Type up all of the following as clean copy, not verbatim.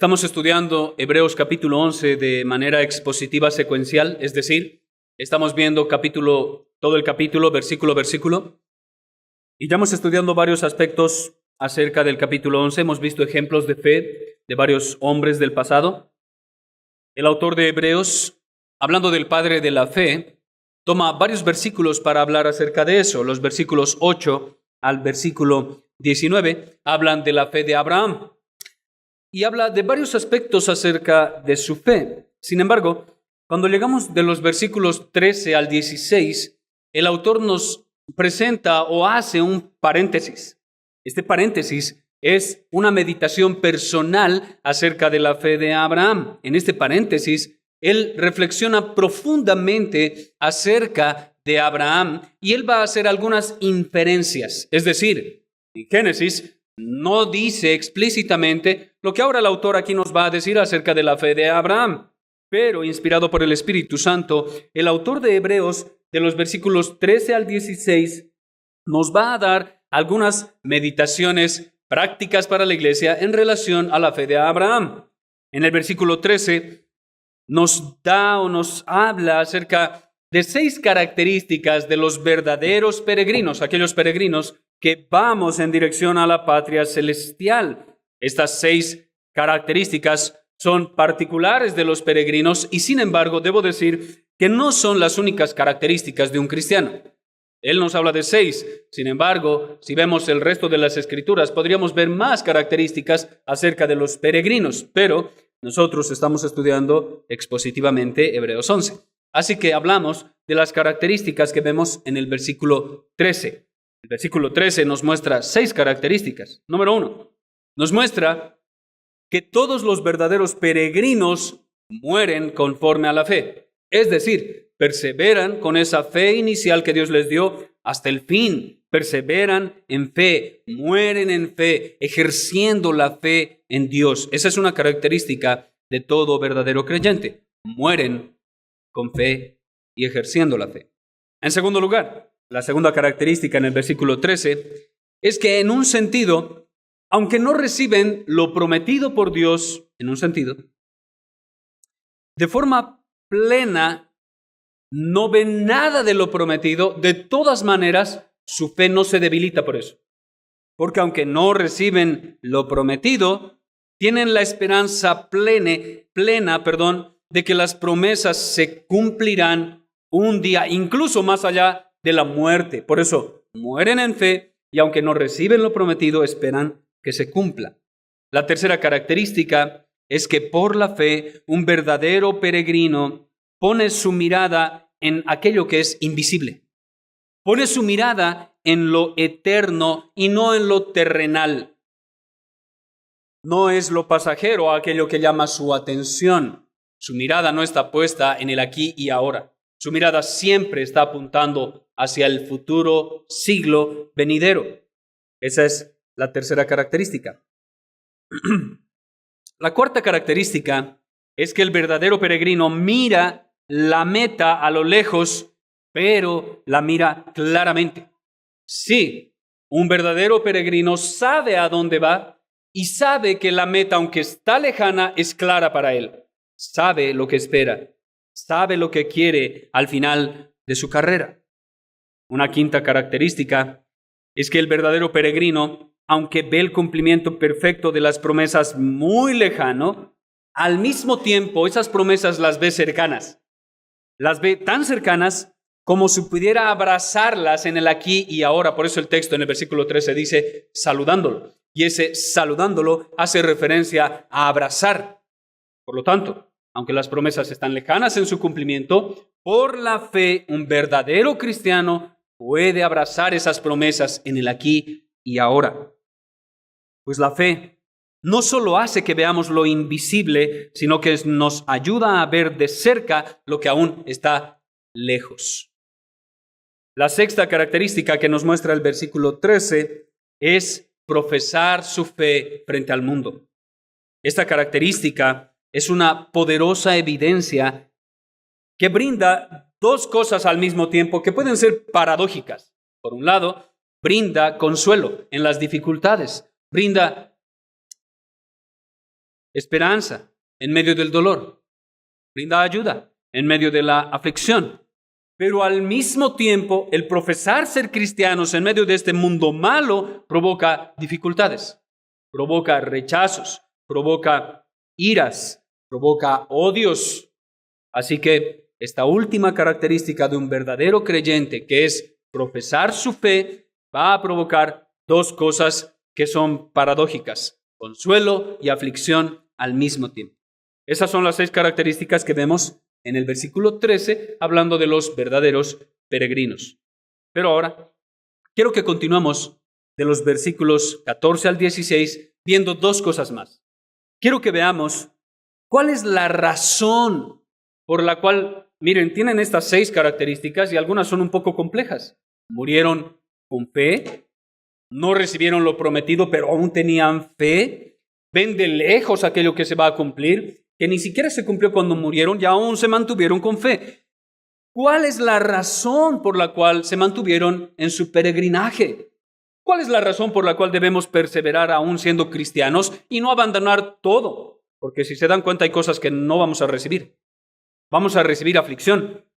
Estamos estudiando Hebreos capítulo 11 de manera expositiva secuencial, es decir, estamos viendo todo el capítulo, versículo a versículo, y ya hemos estudiado varios aspectos acerca del capítulo 11. Hemos visto ejemplos de fe de varios hombres del pasado. El autor de Hebreos, hablando del padre de la fe, toma varios versículos para hablar acerca de eso. Los versículos 8 al versículo 19 hablan de la fe de Abraham y habla de varios aspectos acerca de su fe. Sin embargo, cuando llegamos de los versículos 13 al 16, el autor nos presenta o hace un paréntesis. Este paréntesis es una meditación personal acerca de la fe de Abraham. En este paréntesis, él reflexiona profundamente acerca de Abraham y él va a hacer algunas inferencias. Es decir, en Génesis no dice explícitamente lo que ahora el autor aquí nos va a decir acerca de la fe de Abraham, pero inspirado por el Espíritu Santo, el autor de Hebreos, de los versículos 13 al 16, nos va a dar algunas meditaciones prácticas para la iglesia en relación a la fe de Abraham. En el versículo 13 nos habla acerca de 6 características de los verdaderos peregrinos, aquellos peregrinos que vamos en dirección a la patria celestial. Estas 6 características son particulares de los peregrinos y, sin embargo, debo decir que no son las únicas características de un cristiano. Él nos habla de 6. Sin embargo, si vemos el resto de las Escrituras, podríamos ver más características acerca de los peregrinos, pero nosotros estamos estudiando expositivamente Hebreos 11. Así que hablamos de las características que vemos en el versículo 13. El versículo 13 nos muestra 6 características. Número 1, nos muestra que todos los verdaderos peregrinos mueren conforme a la fe. Es decir, perseveran con esa fe inicial que Dios les dio hasta el fin. Perseveran en fe, mueren en fe, ejerciendo la fe en Dios. Esa es una característica de todo verdadero creyente. Mueren con fe y ejerciendo la fe. En segundo lugar, la segunda característica en el versículo 13 es que en un sentido, aunque no reciben lo prometido por Dios, en un sentido, de forma plena, no ven nada de lo prometido. De todas maneras, su fe no se debilita por eso. Porque aunque no reciben lo prometido, tienen la esperanza plena, de que las promesas se cumplirán un día, incluso más allá de la muerte. Por eso, mueren en fe y aunque no reciben lo prometido, esperan que se cumpla. La tercera característica es que por la fe, un verdadero peregrino pone su mirada en aquello que es invisible. Pone su mirada en lo eterno y no en lo terrenal. No es lo pasajero aquello que llama su atención. Su mirada no está puesta en el aquí y ahora. Su mirada siempre está apuntando hacia el futuro siglo venidero. Esa es la tercera característica. La cuarta característica es que el verdadero peregrino mira la meta a lo lejos, pero la mira claramente. Sí, un verdadero peregrino sabe a dónde va y sabe que la meta, aunque está lejana, es clara para él. Sabe lo que espera, sabe lo que quiere al final de su carrera. Una quinta característica es que el verdadero peregrino, aunque ve el cumplimiento perfecto de las promesas muy lejano, al mismo tiempo esas promesas las ve cercanas. Las ve tan cercanas como si pudiera abrazarlas en el aquí y ahora. Por eso el texto en el versículo 13 dice saludándolo. Y ese saludándolo hace referencia a abrazar. Por lo tanto, aunque las promesas están lejanas en su cumplimiento, por la fe un verdadero cristiano puede abrazar esas promesas en el aquí y ahora. Pues la fe no solo hace que veamos lo invisible, sino que nos ayuda a ver de cerca lo que aún está lejos. La sexta característica que nos muestra el versículo 13 es profesar su fe frente al mundo. Esta característica es una poderosa evidencia que brinda 2 cosas al mismo tiempo que pueden ser paradójicas. Por un lado, brinda consuelo en las dificultades, brinda esperanza en medio del dolor, brinda ayuda en medio de la aflicción. Pero al mismo tiempo, el profesar ser cristianos en medio de este mundo malo provoca dificultades, provoca rechazos, provoca iras, provoca odios. Así que esta última característica de un verdadero creyente, que es profesar su fe, va a provocar dos cosas que son paradójicas: consuelo y aflicción al mismo tiempo. Esas son las 6 características que vemos en el versículo 13, hablando de los verdaderos peregrinos. Pero ahora, quiero que continuemos de los versículos 14 al 16, viendo 2 cosas más. Quiero que veamos cuál es la razón por la cual, miren, tienen estas 6 características y algunas son un poco complejas. Murieron con fe, no recibieron lo prometido, pero aún tenían fe, ven de lejos aquello que se va a cumplir, que ni siquiera se cumplió cuando murieron y aún se mantuvieron con fe. ¿Cuál es la razón por la cual se mantuvieron en su peregrinaje? ¿Cuál es la razón por la cual debemos perseverar aún siendo cristianos y no abandonar todo? Porque si se dan cuenta hay cosas que no vamos a recibir. Vamos a recibir aflicción,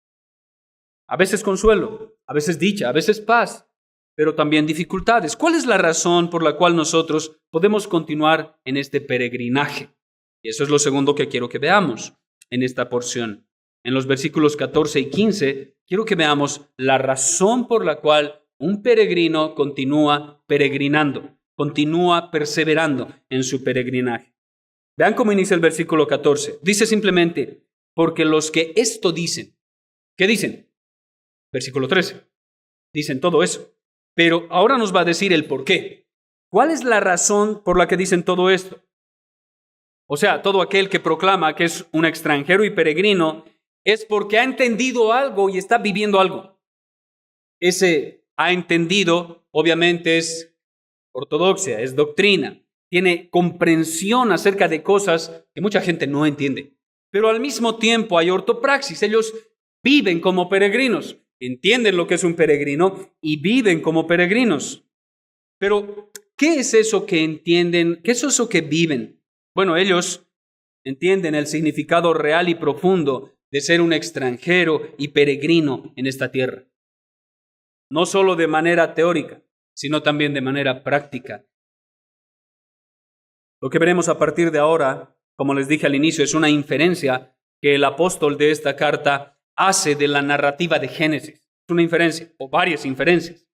a veces consuelo, a veces dicha, a veces paz, pero también dificultades. ¿Cuál es la razón por la cual nosotros podemos continuar en este peregrinaje? Y eso es lo segundo que quiero que veamos en esta porción. En los versículos 14 y 15, quiero que veamos la razón por la cual un peregrino continúa peregrinando, continúa perseverando en su peregrinaje. Vean cómo inicia el versículo 14. Dice simplemente, porque los que esto dicen, ¿qué dicen? Versículo 13. Dicen todo eso. Pero ahora nos va a decir el por qué. ¿Cuál es la razón por la que dicen todo esto? O sea, todo aquel que proclama que es un extranjero y peregrino es porque ha entendido algo y está viviendo algo. Ese ha entendido, obviamente, es ortodoxia, es doctrina. Tiene comprensión acerca de cosas que mucha gente no entiende. Pero al mismo tiempo hay ortopraxis. Ellos viven como peregrinos, entienden lo que es un peregrino y viven como peregrinos. Pero, ¿qué es eso que entienden? ¿Qué es eso que viven? Bueno, ellos entienden el significado real y profundo de ser un extranjero y peregrino en esta tierra. No solo de manera teórica, sino también de manera práctica. Lo que veremos a partir de ahora, como les dije al inicio, es una inferencia que el apóstol de esta carta hace de la narrativa de Génesis. Es una inferencia, o varias inferencias.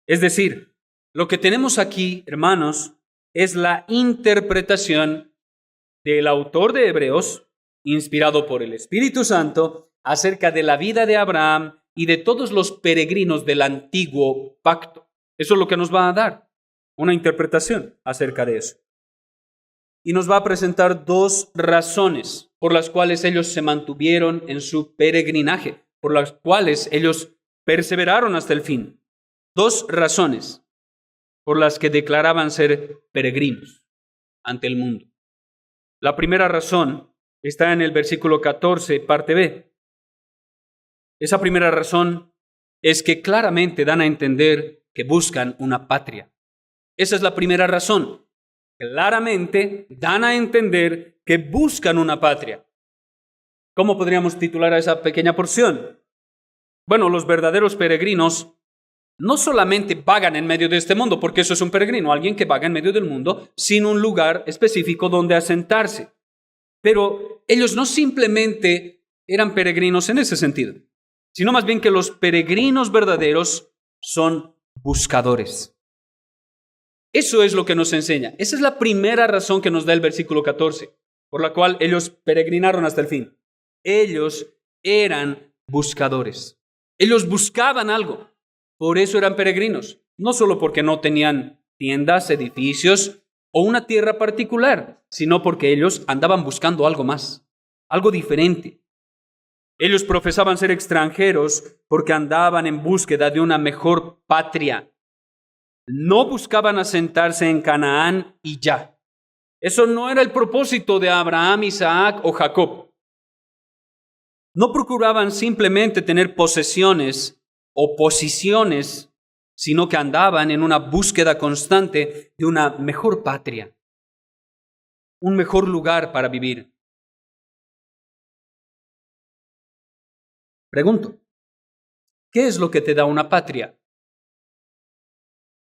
Es decir, lo que tenemos aquí, hermanos, es la interpretación del autor de Hebreos, inspirado por el Espíritu Santo, acerca de la vida de Abraham y de todos los peregrinos del antiguo pacto. Eso es lo que nos va a dar, una interpretación acerca de eso. Y nos va a presentar 2 razones por las cuales ellos se mantuvieron en su peregrinaje, por las cuales ellos perseveraron hasta el fin. 2 razones por las que declaraban ser peregrinos ante el mundo. La primera razón está en el versículo 14, parte B. Esa primera razón es que claramente dan a entender que buscan una patria. Esa es la primera razón. Claramente dan a entender que buscan una patria. ¿Cómo podríamos titular a esa pequeña porción? Bueno, los verdaderos peregrinos no solamente vagan en medio de este mundo, porque eso es un peregrino, alguien que vaga en medio del mundo sin un lugar específico donde asentarse. Pero ellos no simplemente eran peregrinos en ese sentido, sino más bien que los peregrinos verdaderos son buscadores. Eso es lo que nos enseña. Esa es la primera razón que nos da el versículo 14, por la cual ellos peregrinaron hasta el fin. Ellos eran buscadores. Ellos buscaban algo. Por eso eran peregrinos. No solo porque no tenían tiendas, edificios o una tierra particular, sino porque ellos andaban buscando algo más, algo diferente. Ellos profesaban ser extranjeros porque andaban en búsqueda de una mejor patria. No buscaban asentarse en Canaán y ya. Eso no era el propósito de Abraham, Isaac o Jacob. No procuraban simplemente tener posesiones o posiciones, sino que andaban en una búsqueda constante de una mejor patria. un mejor lugar para vivir. Pregunto, ¿qué es lo que te da una patria?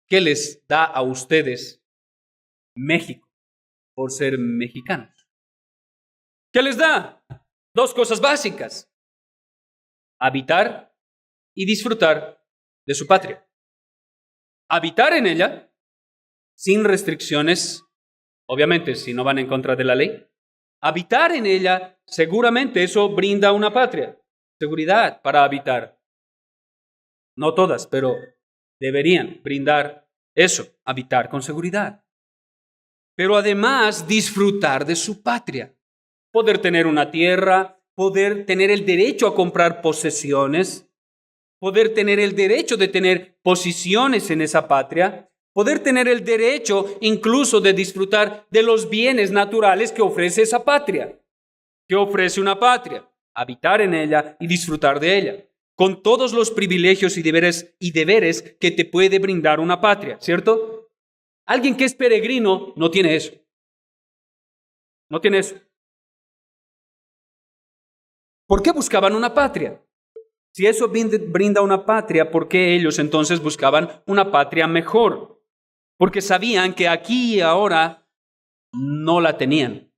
¿Qué les da a ustedes México por ser mexicanos? ¿Qué les da? Dos cosas básicas: habitar y disfrutar de su patria. Habitar en ella sin restricciones, obviamente si no van en contra de la ley. Habitar en ella, seguramente eso brinda una patria, seguridad para habitar. No todas, pero deberían brindar eso, habitar con seguridad. Pero además disfrutar de su patria. Poder tener una tierra, poder tener el derecho a comprar posesiones, poder tener el derecho de tener posiciones en esa patria, poder tener el derecho incluso de disfrutar de los bienes naturales que ofrece esa patria. ¿Qué ofrece una patria? Habitar en ella y disfrutar de ella, con todos los privilegios y deberes que te puede brindar una patria, ¿cierto? Alguien que es peregrino no tiene eso. No tiene eso. ¿Por qué buscaban una patria? Si eso brinda una patria, ¿por qué ellos entonces buscaban una patria mejor? Porque sabían que aquí y ahora no la tenían.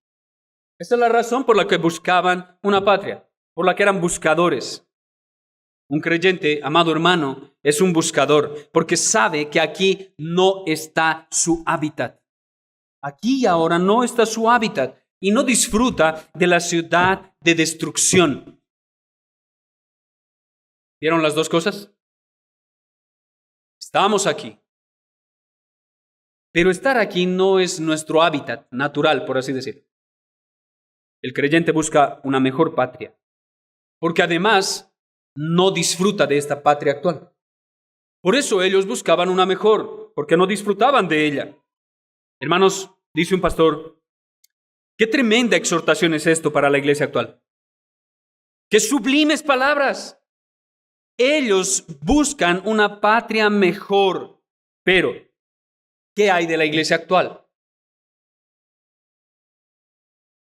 Esa es la razón por la que buscaban una patria, por la que eran buscadores. Un creyente, amado hermano, es un buscador porque sabe que aquí no está su hábitat. Aquí y ahora no está su hábitat y no disfruta de la ciudad de destrucción. ¿Vieron las dos cosas? Estamos aquí. Pero estar aquí no es nuestro hábitat natural, por así decirlo. El creyente busca una mejor patria, porque además no disfruta de esta patria actual. Por eso ellos buscaban una mejor, porque no disfrutaban de ella. Hermanos, dice un pastor, qué tremenda exhortación es esto para la iglesia actual. Qué sublimes palabras. Ellos buscan una patria mejor, pero ¿qué hay de la iglesia actual?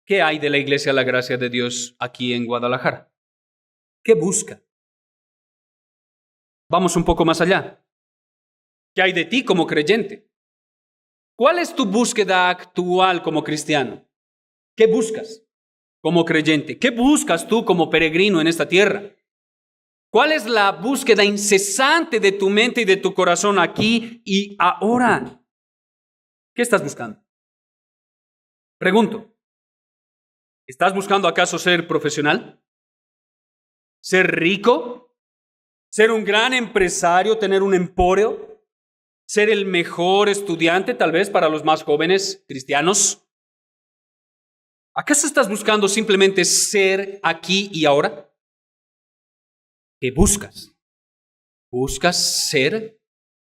¿Qué hay de la iglesia La Gracia de Dios aquí en Guadalajara? ¿Qué busca? Vamos un poco más allá. ¿Qué hay de ti como creyente? ¿Cuál es tu búsqueda actual como cristiano? ¿Qué buscas como creyente? ¿Qué buscas tú como peregrino en esta tierra? ¿Cuál es la búsqueda incesante de tu mente y de tu corazón aquí y ahora? ¿Qué estás buscando? Pregunto, ¿estás buscando acaso ser profesional? ¿Ser rico? ¿Ser un gran empresario? ¿Tener un emporio? ¿Ser el mejor estudiante tal vez para los más jóvenes cristianos? ¿Acaso estás buscando simplemente ser aquí y ahora? ¿Qué buscas? ¿Buscas ser,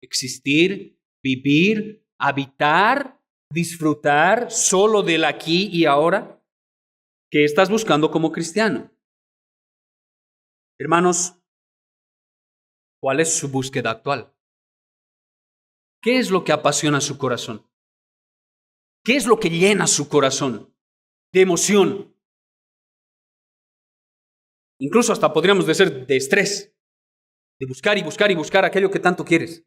existir, vivir, habitar, disfrutar solo del aquí y ahora? ¿Qué estás buscando como cristiano? Hermanos, ¿cuál es su búsqueda actual? ¿Qué es lo que apasiona su corazón? ¿Qué es lo que llena su corazón de emoción? Incluso hasta podríamos decir de estrés, de buscar y buscar y buscar aquello que tanto quieres.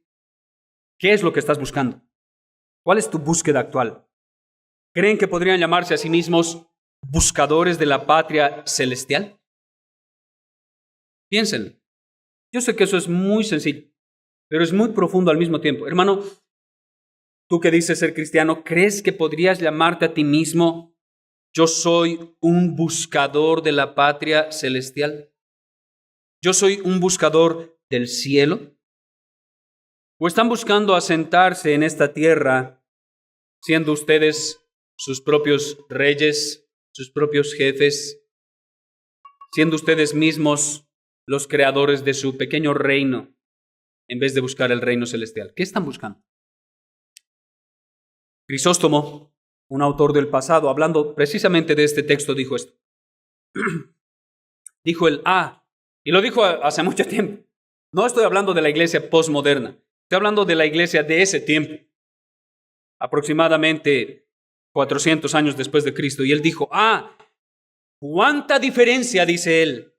¿Qué es lo que estás buscando? ¿Cuál es tu búsqueda actual? ¿Creen que podrían llamarse a sí mismos buscadores de la patria celestial? Piénsenlo. Yo sé que eso es muy sencillo, pero es muy profundo al mismo tiempo. Hermano, tú que dices ser cristiano, ¿crees que podrías llamarte a ti mismo, yo soy un buscador de la patria celestial? ¿Yo soy un buscador del cielo? ¿O están buscando asentarse en esta tierra, siendo ustedes sus propios reyes, sus propios jefes, siendo ustedes mismos los creadores de su pequeño reino, en vez de buscar el reino celestial? ¿Qué están buscando? Crisóstomo, un autor del pasado, hablando precisamente de este texto, dijo esto. Dijo y lo dijo hace mucho tiempo. No estoy hablando de la iglesia postmoderna, estoy hablando de la iglesia de ese tiempo. Aproximadamente 400 años después de Cristo. Y él dijo, cuánta diferencia, dice él.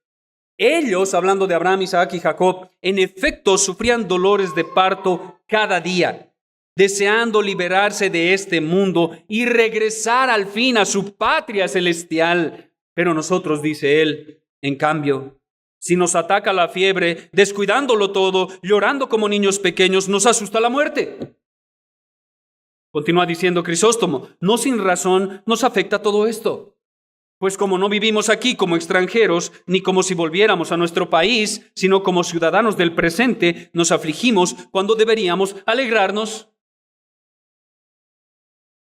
Ellos, hablando de Abraham, Isaac y Jacob, en efecto sufrían dolores de parto cada día, deseando liberarse de este mundo y regresar al fin a su patria celestial. Pero nosotros, dice él, en cambio, si nos ataca la fiebre, descuidándolo todo, llorando como niños pequeños, nos asusta la muerte. Continúa diciendo Crisóstomo, no sin razón nos afecta todo esto. Pues como no vivimos aquí como extranjeros, ni como si volviéramos a nuestro país, sino como ciudadanos del presente, nos afligimos cuando deberíamos alegrarnos.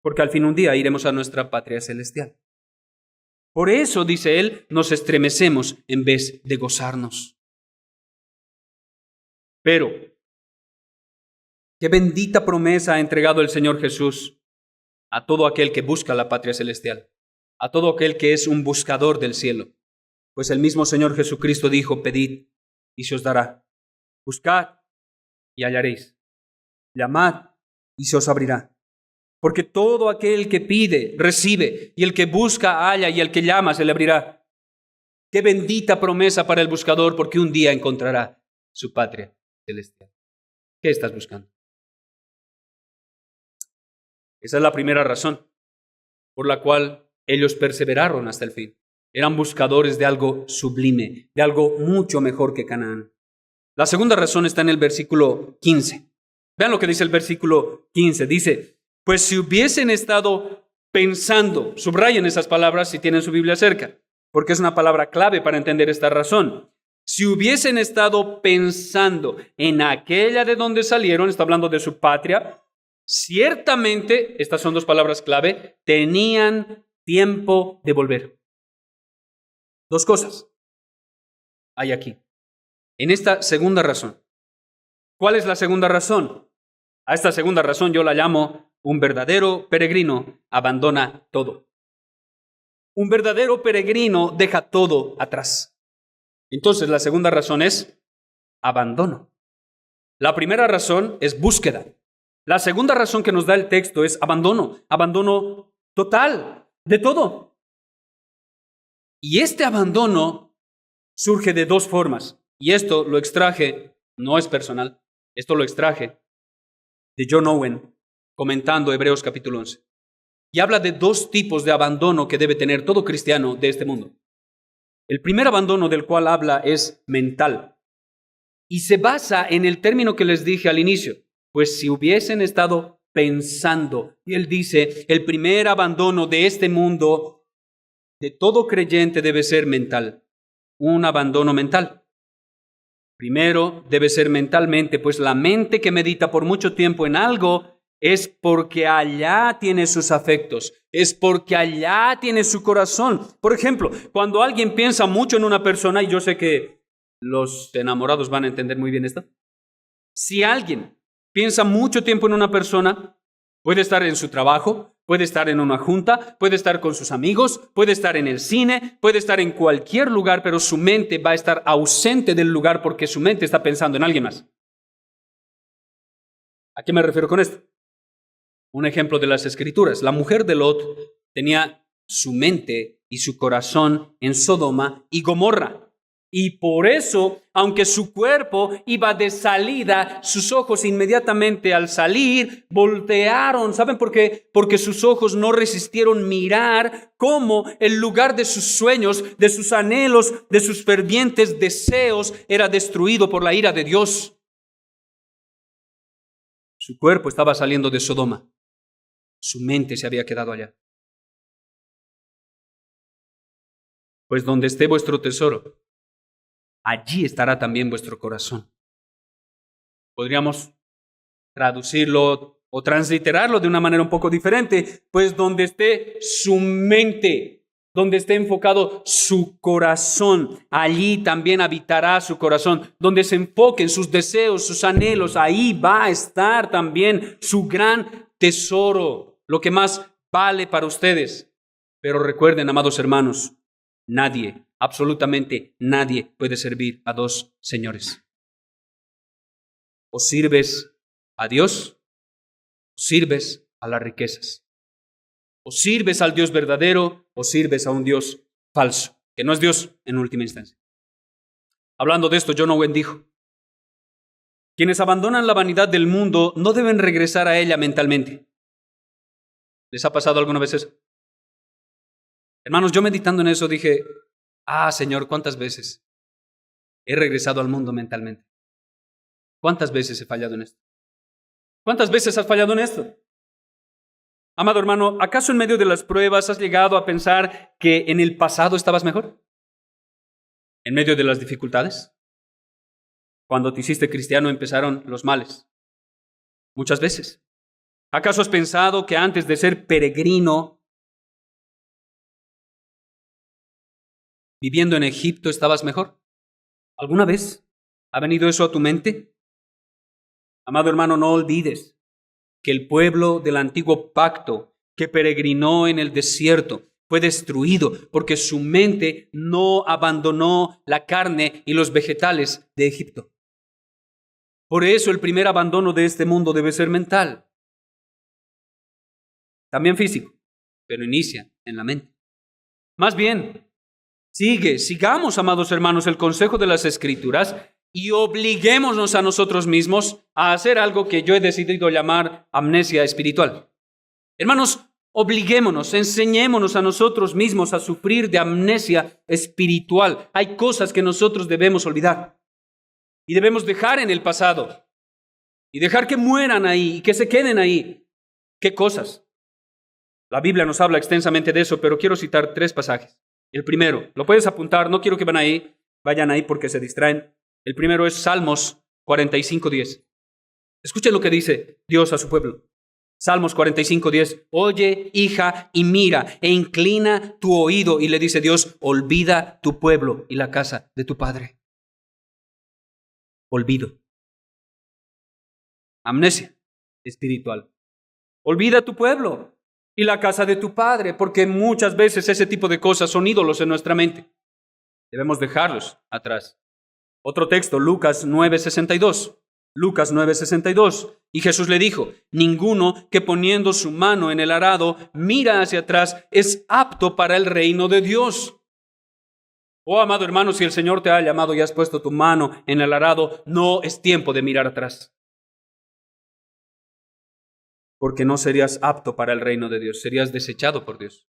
Porque al fin un día iremos a nuestra patria celestial. Por eso, dice él, nos estremecemos en vez de gozarnos. Pero, qué bendita promesa ha entregado el Señor Jesús a todo aquel que busca la patria celestial, a todo aquel que es un buscador del cielo. Pues el mismo Señor Jesucristo dijo, pedid y se os dará. Buscad y hallaréis. Llamad y se os abrirá. Porque todo aquel que pide, recibe, y el que busca, halla, y el que llama, se le abrirá. Qué bendita promesa para el buscador, porque un día encontrará su patria celestial. ¿Qué estás buscando? Esa es la primera razón por la cual ellos perseveraron hasta el fin. Eran buscadores de algo sublime, de algo mucho mejor que Canaán. La segunda razón está en el versículo 15. Vean lo que dice el versículo 15. Dice, pues si hubiesen estado pensando, subrayen esas palabras si tienen su Biblia cerca, porque es una palabra clave para entender esta razón. Si hubiesen estado pensando en aquella de donde salieron, está hablando de su patria, ciertamente, estas son dos palabras clave, tenían tiempo de volver. Dos cosas hay aquí. En esta segunda razón. ¿Cuál es la segunda razón? A esta segunda razón yo la llamo un verdadero peregrino abandona todo. Un verdadero peregrino deja todo atrás. Entonces la segunda razón es abandono. La primera razón es búsqueda. La segunda razón que nos da el texto es abandono. Abandono total de todo. Y este abandono surge de dos formas. Y esto lo extraje, no es personal, esto lo extraje de John Owen, comentando Hebreos capítulo 11. Y habla de dos tipos de abandono que debe tener todo cristiano de este mundo. El primer abandono del cual habla es mental. Y se basa en el término que les dije al inicio. Pues si hubiesen estado pensando, y él dice, el primer abandono de este mundo, de todo creyente debe ser mental. Un abandono mental. Primero debe ser mentalmente, pues la mente que medita por mucho tiempo en algo es porque allá tiene sus afectos, es porque allá tiene su corazón. Por ejemplo, cuando alguien piensa mucho en una persona, y yo sé que los enamorados van a entender muy bien esto, si alguien piensa mucho tiempo en una persona, puede estar en su trabajo, puede estar en una junta, puede estar con sus amigos, puede estar en el cine, puede estar en cualquier lugar, pero su mente va a estar ausente del lugar porque su mente está pensando en alguien más. ¿A qué me refiero con esto? Un ejemplo de las Escrituras. La mujer de Lot tenía su mente y su corazón en Sodoma y Gomorra. Y por eso, aunque su cuerpo iba de salida, sus ojos inmediatamente al salir voltearon. ¿Saben por qué? Porque sus ojos no resistieron mirar cómo el lugar de sus sueños, de sus anhelos, de sus fervientes deseos era destruido por la ira de Dios. Su cuerpo estaba saliendo de Sodoma. Su mente se había quedado allá. Pues donde esté vuestro tesoro, allí estará también vuestro corazón. Podríamos traducirlo o transliterarlo de una manera un poco diferente, pues donde esté su mente, donde esté enfocado su corazón, allí también habitará su corazón. Donde se enfoquen sus deseos, sus anhelos, ahí va a estar también su gran tesoro, lo que más vale para ustedes. Pero recuerden, amados hermanos, nadie, absolutamente nadie puede servir a dos señores. O sirves a Dios, o sirves a las riquezas. O sirves al Dios verdadero o sirves a un Dios falso, que no es Dios en última instancia. Hablando de esto, John Owen dijo: quienes abandonan la vanidad del mundo no deben regresar a ella mentalmente. ¿Les ha pasado alguna vez eso? Hermanos, yo meditando en eso dije: Señor, ¿cuántas veces he regresado al mundo mentalmente? ¿Cuántas veces he fallado en esto? ¿Cuántas veces has fallado en esto? Amado hermano, ¿acaso en medio de las pruebas has llegado a pensar que en el pasado estabas mejor? ¿En medio de las dificultades? Cuando te hiciste cristiano empezaron los males. Muchas veces. ¿Acaso has pensado que antes de ser peregrino, viviendo en Egipto, estabas mejor? ¿Alguna vez ha venido eso a tu mente? Amado hermano, no olvides que el pueblo del antiguo pacto que peregrinó en el desierto fue destruido porque su mente no abandonó la carne y los vegetales de Egipto. Por eso el primer abandono de este mundo debe ser mental. También físico, pero inicia en la mente. Más bien, sigamos, amados hermanos, el consejo de las Escrituras y obliguémonos a nosotros mismos a hacer algo que yo he decidido llamar amnesia espiritual. Hermanos, obliguémonos, enseñémonos a nosotros mismos a sufrir de amnesia espiritual. Hay cosas que nosotros debemos olvidar y debemos dejar en el pasado y dejar que mueran ahí y que se queden ahí. ¿Qué cosas? La Biblia nos habla extensamente de eso, pero quiero citar 3 pasajes. El primero, lo puedes apuntar, no quiero que vayan ahí porque se distraen. El primero es Salmos 45:10. Escuchen lo que dice Dios a su pueblo. Salmos 45:10. Oye, hija, y mira, e inclina tu oído. Y le dice Dios: olvida tu pueblo y la casa de tu padre. Olvido. Amnesia espiritual. Olvida tu pueblo y la casa de tu padre, porque muchas veces ese tipo de cosas son ídolos en nuestra mente. Debemos dejarlos atrás. Otro texto, Lucas 9:62. Lucas 9:62. Y Jesús le dijo: ninguno que poniendo su mano en el arado mira hacia atrás es apto para el reino de Dios. Oh, amado hermano, si el Señor te ha llamado y has puesto tu mano en el arado, no es tiempo de mirar atrás. Porque no serías apto para el reino de Dios, serías desechado por Dios.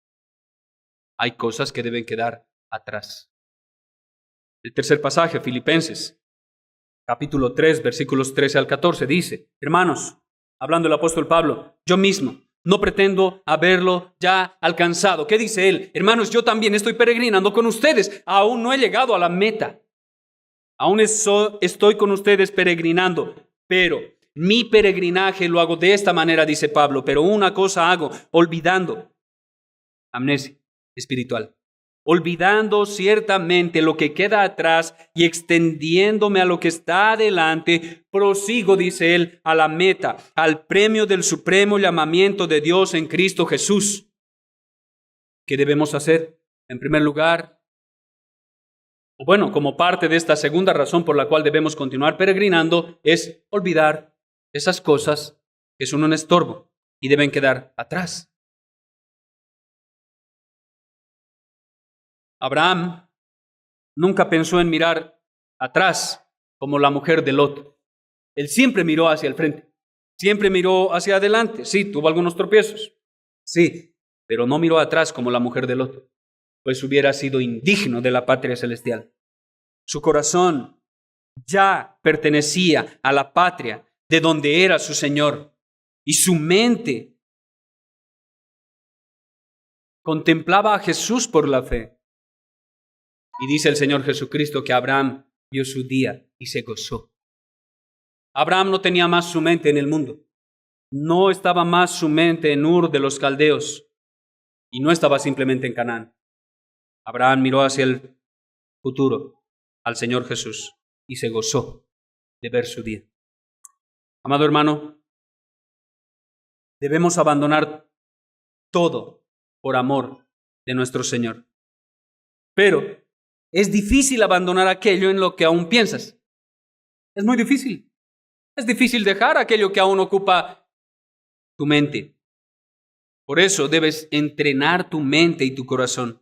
Hay cosas que deben quedar atrás. El tercer pasaje, Filipenses, capítulo 3, versículos 13 al 14, dice: hermanos, hablando el apóstol Pablo, yo mismo no pretendo haberlo ya alcanzado. ¿Qué dice él? Hermanos, yo también estoy peregrinando con ustedes. Aún no he llegado a la meta. Aún estoy con ustedes peregrinando, pero mi peregrinaje lo hago de esta manera, dice Pablo, pero una cosa hago, olvidando, amnesia espiritual, olvidando ciertamente lo que queda atrás y extendiéndome a lo que está adelante, prosigo, dice él, a la meta, al premio del supremo llamamiento de Dios en Cristo Jesús. ¿Qué debemos hacer? En primer lugar, bueno, como parte de esta segunda razón por la cual debemos continuar peregrinando, es olvidar esas cosas que son un estorbo y deben quedar atrás. Abraham nunca pensó en mirar atrás como la mujer de Lot. Él siempre miró hacia el frente, siempre miró hacia adelante. Sí, tuvo algunos tropiezos, sí, pero no miró atrás como la mujer de Lot, pues hubiera sido indigno de la patria celestial. Su corazón ya pertenecía a la patria de donde era su Señor, y su mente contemplaba a Jesús por la fe. Y dice el Señor Jesucristo que Abraham vio su día y se gozó. Abraham no tenía más su mente en el mundo, no estaba más su mente en Ur de los Caldeos, y no estaba simplemente en Canaán. Abraham miró hacia el futuro, al Señor Jesús, y se gozó de ver su día. Amado hermano, debemos abandonar todo por amor de nuestro Señor. Pero es difícil abandonar aquello en lo que aún piensas. Es muy difícil. Es difícil dejar aquello que aún ocupa tu mente. Por eso debes entrenar tu mente y tu corazón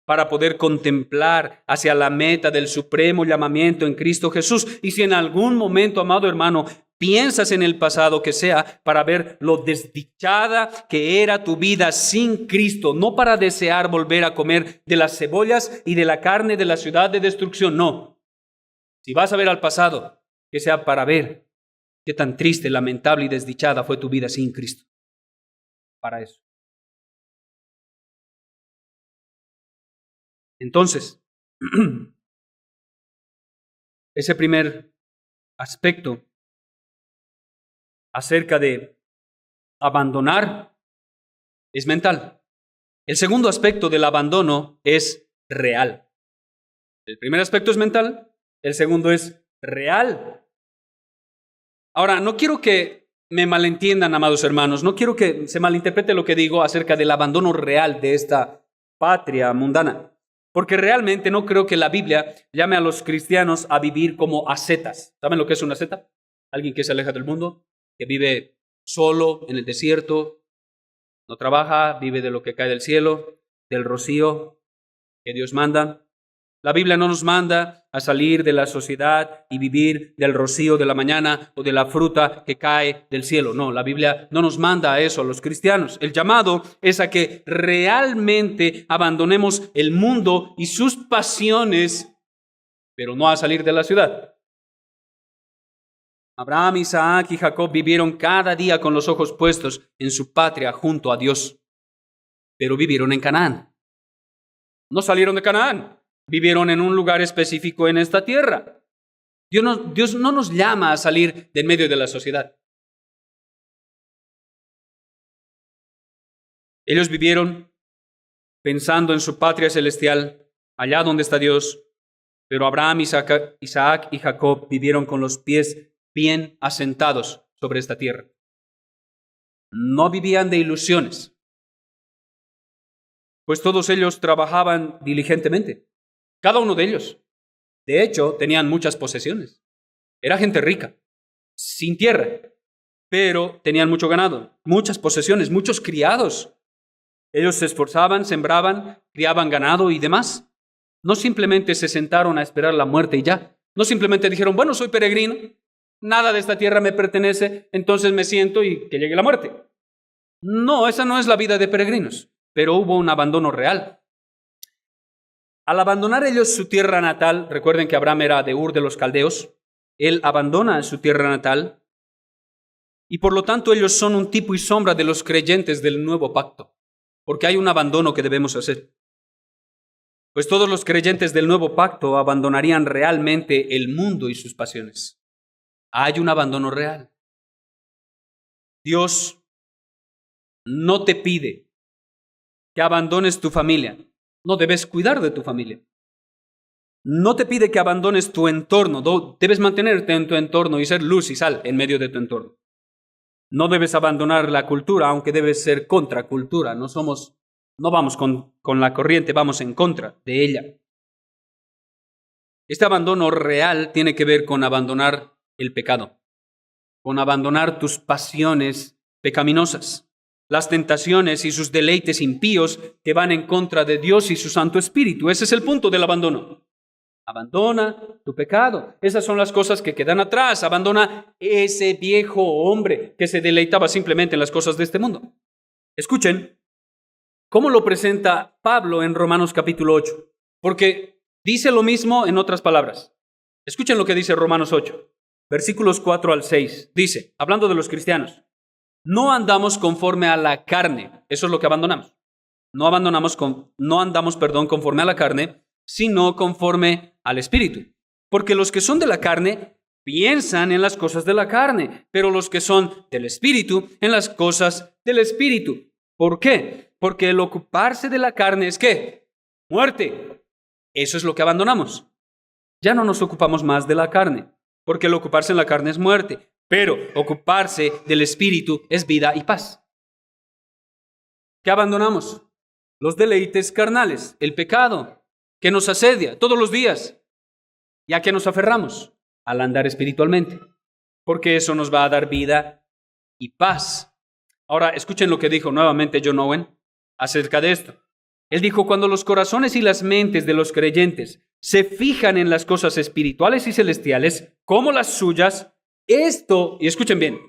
para poder contemplar hacia la meta del supremo llamamiento en Cristo Jesús. Y si en algún momento, amado hermano, piensas en el pasado, que sea para ver lo desdichada que era tu vida sin Cristo, no para desear volver a comer de las cebollas y de la carne de la ciudad de destrucción, no. Si vas a ver al pasado, que sea para ver qué tan triste, lamentable y desdichada fue tu vida sin Cristo. Para eso. Entonces, ese primer aspecto acerca de abandonar es mental. El segundo aspecto del abandono es real. El primer aspecto es mental, el segundo es real. Ahora, no quiero que me malentiendan, amados hermanos, no quiero que se malinterprete lo que digo acerca del abandono real de esta patria mundana. Porque realmente no creo que la Biblia llame a los cristianos a vivir como ascetas. ¿Saben lo que es una asceta? Alguien que se aleja del mundo, que vive solo en el desierto, no trabaja, vive de lo que cae del cielo, del rocío que Dios manda. La Biblia no nos manda a salir de la sociedad y vivir del rocío de la mañana o de la fruta que cae del cielo. No, la Biblia no nos manda a eso a los cristianos. El llamado es a que realmente abandonemos el mundo y sus pasiones, pero no a salir de la ciudad. Abraham, Isaac y Jacob vivieron cada día con los ojos puestos en su patria junto a Dios, pero vivieron en Canaán. No salieron de Canaán. Vivieron en un lugar específico en esta tierra. Dios no nos llama a salir del medio de la sociedad. Ellos vivieron pensando en su patria celestial, allá donde está Dios, pero Abraham, Isaac y Jacob vivieron con los pies bien asentados sobre esta tierra. No vivían de ilusiones, pues todos ellos trabajaban diligentemente. Cada uno de ellos. De hecho, tenían muchas posesiones. Era gente rica, sin tierra, pero tenían mucho ganado, muchas posesiones, muchos criados. Ellos se esforzaban, sembraban, criaban ganado y demás. No simplemente se sentaron a esperar la muerte y ya. No simplemente dijeron, bueno, soy peregrino, nada de esta tierra me pertenece, entonces me siento y que llegue la muerte. No, esa no es la vida de peregrinos, pero hubo un abandono real. Al abandonar ellos su tierra natal, recuerden que Abraham era de Ur de los Caldeos, él abandona su tierra natal y por lo tanto ellos son un tipo y sombra de los creyentes del nuevo pacto, porque hay un abandono que debemos hacer. Pues todos los creyentes del nuevo pacto abandonarían realmente el mundo y sus pasiones. Hay un abandono real. Dios no te pide que abandones tu familia. No debes cuidar de tu familia. No te pide que abandones tu entorno. Debes mantenerte en tu entorno y ser luz y sal en medio de tu entorno. No debes abandonar la cultura, aunque debes ser contracultura. No vamos con la corriente, vamos en contra de ella. Este abandono real tiene que ver con abandonar el pecado, con abandonar tus pasiones pecaminosas, las tentaciones y sus deleites impíos que van en contra de Dios y su Santo Espíritu. Ese es el punto del abandono. Abandona tu pecado. Esas son las cosas que quedan atrás. Abandona ese viejo hombre que se deleitaba simplemente en las cosas de este mundo. Escuchen cómo lo presenta Pablo en Romanos capítulo 8, porque dice lo mismo en otras palabras. Escuchen lo que dice Romanos 8, versículos 4 al 6. Dice, hablando de los cristianos, no andamos conforme a la carne. Eso es lo que abandonamos. No andamos conforme a la carne, sino conforme al Espíritu. Porque los que son de la carne piensan en las cosas de la carne, pero los que son del Espíritu en las cosas del Espíritu. ¿Por qué? Porque el ocuparse de la carne es ¿qué? Muerte. Eso es lo que abandonamos. Ya no nos ocupamos más de la carne, porque el ocuparse en la carne es muerte. Pero ocuparse del Espíritu es vida y paz. ¿Qué abandonamos? Los deleites carnales, el pecado que nos asedia todos los días. ¿Y a qué nos aferramos? Al andar espiritualmente, porque eso nos va a dar vida y paz. Ahora, escuchen lo que dijo nuevamente John Owen acerca de esto. Él dijo, cuando los corazones y las mentes de los creyentes se fijan en las cosas espirituales y celestiales, como las suyas, esto, y escuchen bien,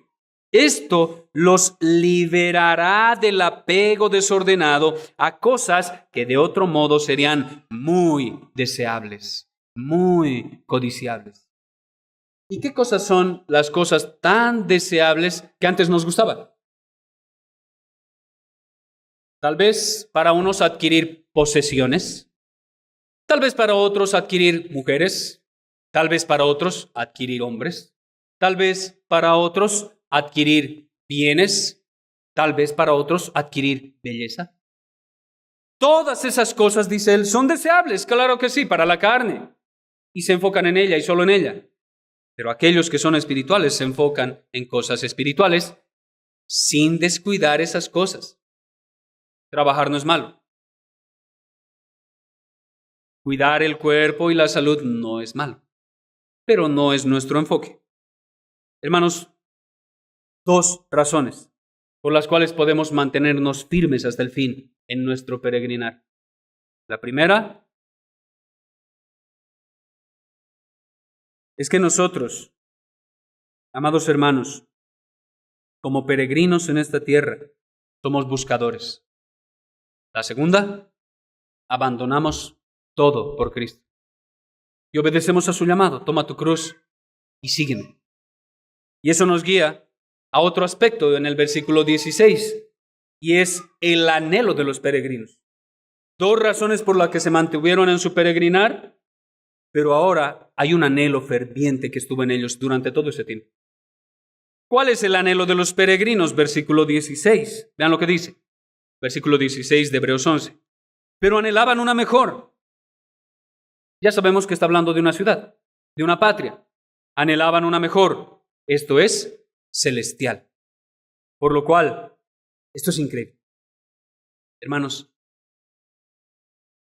esto los liberará del apego desordenado a cosas que de otro modo serían muy deseables, muy codiciables. ¿Y qué cosas son las cosas tan deseables que antes nos gustaban? Tal vez para unos adquirir posesiones, tal vez para otros adquirir mujeres, tal vez para otros adquirir hombres, tal vez para otros adquirir bienes, tal vez para otros adquirir belleza. Todas esas cosas, dice él, son deseables, claro que sí, para la carne, y se enfocan en ella y solo en ella. Pero aquellos que son espirituales se enfocan en cosas espirituales sin descuidar esas cosas. Trabajar no es malo. Cuidar el cuerpo y la salud no es malo, pero no es nuestro enfoque. Hermanos, dos razones por las cuales podemos mantenernos firmes hasta el fin en nuestro peregrinar. La primera es que nosotros, amados hermanos, como peregrinos en esta tierra, somos buscadores. La segunda, abandonamos todo por Cristo y obedecemos a su llamado. Toma tu cruz y sígueme. Y eso nos guía a otro aspecto en el versículo 16, y es el anhelo de los peregrinos. Dos razones por las que se mantuvieron en su peregrinar, pero ahora hay un anhelo ferviente que estuvo en ellos durante todo ese tiempo. ¿Cuál es el anhelo de los peregrinos? Versículo 16. Vean lo que dice. Versículo 16 de Hebreos 11. Pero anhelaban una mejor. Ya sabemos que está hablando de una ciudad, de una patria. Anhelaban una mejor. Esto es celestial. Por lo cual, esto es increíble. Hermanos,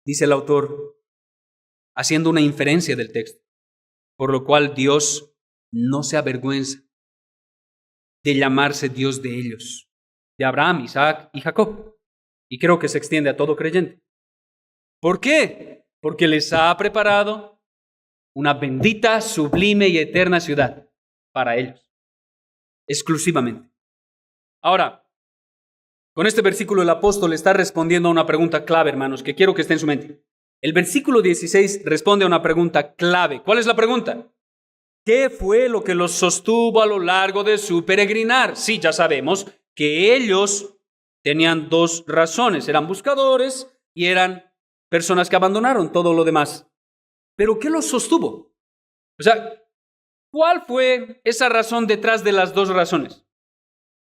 dice el autor, haciendo una inferencia del texto, por lo cual Dios no se avergüenza de llamarse Dios de ellos, de Abraham, Isaac y Jacob. Y creo que se extiende a todo creyente. ¿Por qué? Porque les ha preparado una bendita, sublime y eterna ciudad para ellos, exclusivamente. Ahora, con este versículo el apóstol está respondiendo a una pregunta clave, hermanos, que quiero que esté en su mente. El versículo 16 responde a una pregunta clave. ¿Cuál es la pregunta? ¿Qué fue lo que los sostuvo a lo largo de su peregrinar? Sí, ya sabemos que ellos tenían dos razones. Eran buscadores y eran personas que abandonaron todo lo demás. ¿Pero qué los sostuvo? O sea, ¿cuál fue esa razón detrás de las dos razones?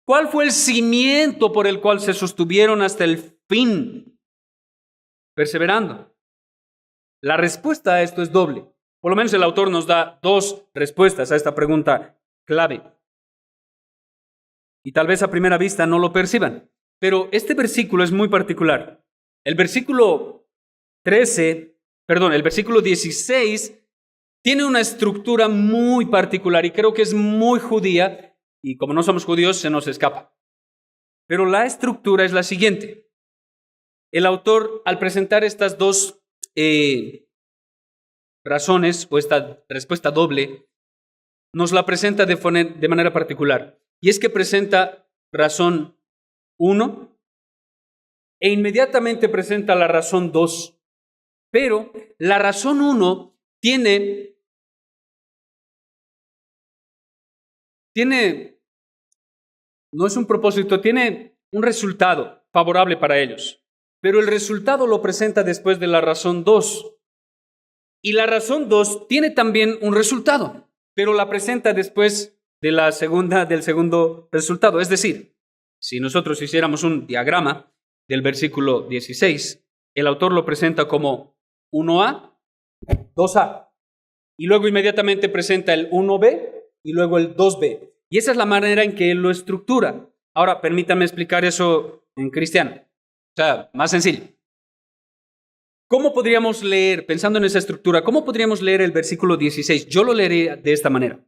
¿Cuál fue el cimiento por el cual se sostuvieron hasta el fin, perseverando? La respuesta a esto es doble. Por lo menos el autor nos da dos respuestas a esta pregunta clave. Y tal vez a primera vista no lo perciban, pero este versículo es muy particular. El versículo 16 tiene una estructura muy particular y creo que es muy judía y como no somos judíos se nos escapa. Pero la estructura es la siguiente. El autor, al presentar estas dos razones o esta respuesta doble, nos la presenta de manera particular. Y es que presenta razón 1 e inmediatamente presenta la razón 2. Pero la razón 1 tiene, no es un propósito, tiene un resultado favorable para ellos. Pero el resultado lo presenta después de la razón 2. Y la razón 2 tiene también un resultado, pero la presenta después de del segundo resultado. Es decir, si nosotros hiciéramos un diagrama del versículo 16, el autor lo presenta como 1A, 2A, y luego inmediatamente presenta el 1B y luego el 2B. Y esa es la manera en que él lo estructura. Ahora, permítame explicar eso en cristiano. O sea, más sencillo. ¿Cómo podríamos leer, pensando en esa estructura, cómo podríamos leer el versículo 16? Yo lo leería de esta manera.